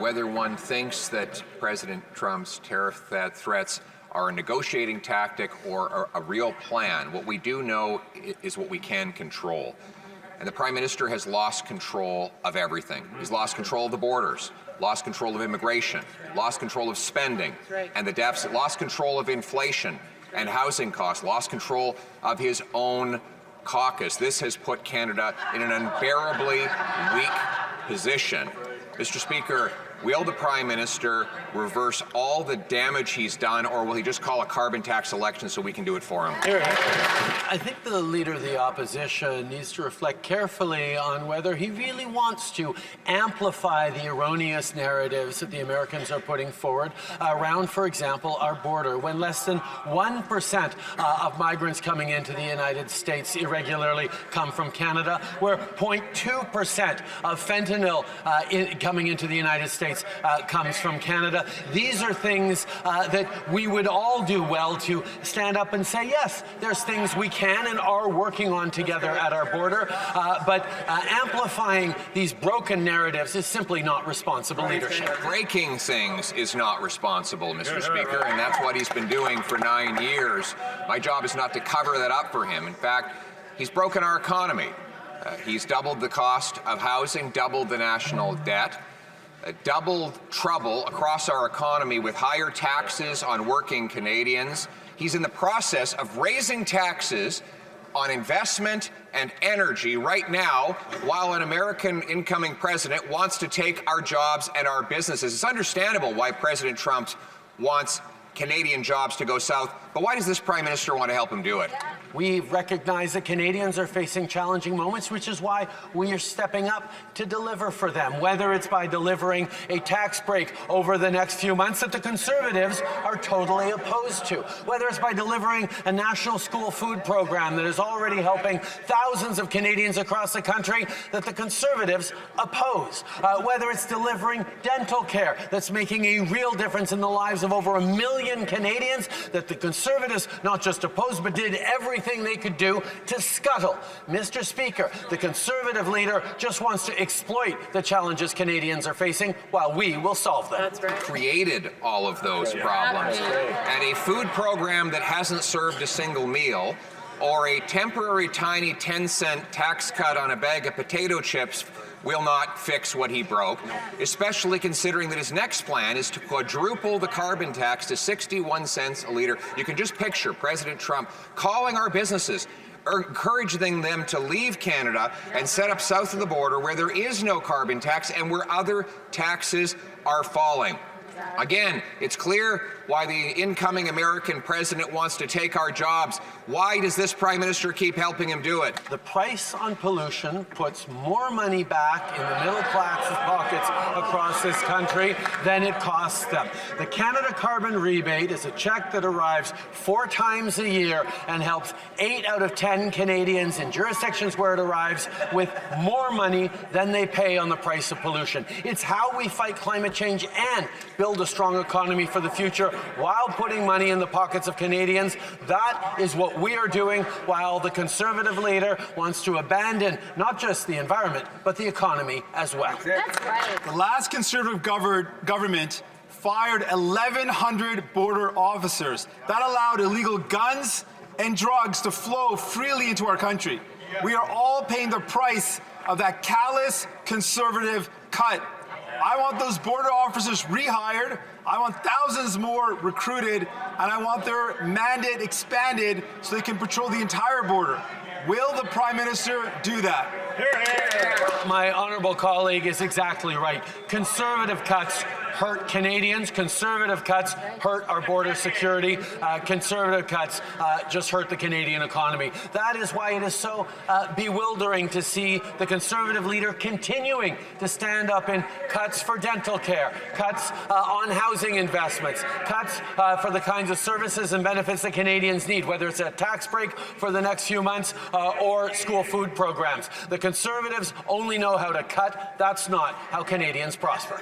whether one thinks that President Trump's tariff threats are a negotiating tactic or a real plan. What we do know is what we can control. And the Prime Minister has lost control of everything. He's lost control of the borders, lost control of immigration, lost control of spending and the deficit, lost control of inflation and housing costs, lost control of his own caucus. This has put Canada in an unbearably weak position. Mr. Speaker, will the Prime Minister reverse all the damage he's done, or will he just call a carbon tax election so we can do it for him? I think the Leader of the Opposition needs to reflect carefully on whether he really wants to amplify the erroneous narratives that the Americans are putting forward around, for example, our border, when less than 1% of migrants coming into the United States irregularly come from Canada, where 0.2% of fentanyl coming into the United States comes from Canada. These are things that we would all do well to stand up and say, yes, there's things we can and are working on together at our border, but amplifying these broken narratives is simply not responsible leadership. Breaking things is not responsible, Mr. Speaker, and that's what he's been doing for 9 years. My job is not to cover that up for him. In fact, he's broken our economy. He's doubled the cost of housing, doubled the national debt, doubled trouble across our economy with higher taxes on working Canadians. He's in the process of raising taxes on investment and energy right now, while an American incoming president wants to take our jobs and our businesses. It's understandable why President Trump wants Canadian jobs to go south, but why does this Prime Minister want to help him do it? We recognize that Canadians are facing challenging moments, which is why we are stepping up to deliver for them, whether it's by delivering a tax break over the next few months that the Conservatives are totally opposed to, whether it's by delivering a national school food program that is already helping thousands of Canadians across the country that the Conservatives oppose, whether it's delivering dental care that's making a real difference in the lives of over 1 million Canadians that the Conservatives not just opposed but did everything they could do to scuttle. Mr. Speaker, the Conservative leader just wants to exploit the challenges Canadians are facing while we will solve them. That's right. Created all of those problems. And a food program that hasn't served a single meal, or a temporary tiny 10-cent tax cut on a bag of potato chips will not fix what he broke, especially considering that his next plan is to quadruple the carbon tax to 61 cents a litre. You can just picture President Trump calling our businesses, encouraging them to leave Canada and set up south of the border where there is no carbon tax and where other taxes are falling. Again, it's clear why the incoming American president wants to take our jobs. Why does this Prime Minister keep helping him do it? The price on pollution puts more money back in the middle class's pockets across this country than it costs them. The Canada Carbon Rebate is a check that arrives 4 times a year and helps 8 out of 10 Canadians in jurisdictions where it arrives with more money than they pay on the price of pollution. It's how we fight climate change and build a strong economy for the future while putting money in the pockets of Canadians. That is what we are doing, while the Conservative leader wants to abandon not just the environment, but the economy as well. That's right. The last Conservative government fired 1,100 border officers. That allowed illegal guns and drugs to flow freely into our country. We are all paying the price of that callous Conservative cut. I want those border officers rehired. I want thousands more recruited, and I want their mandate expanded so they can patrol the entire border. Will the Prime Minister do that? My honourable colleague is exactly right. Conservative cuts hurt Canadians. Conservative cuts hurt our border security. Conservative cuts just hurt the Canadian economy. That is why it is so bewildering to see the Conservative leader continuing to stand up in cuts for dental care, cuts on housing investments, cuts for the kinds of services and benefits that Canadians need, whether it's a tax break for the next few months or school food programs. The Conservatives only know how to cut. That's not how Canadians prosper.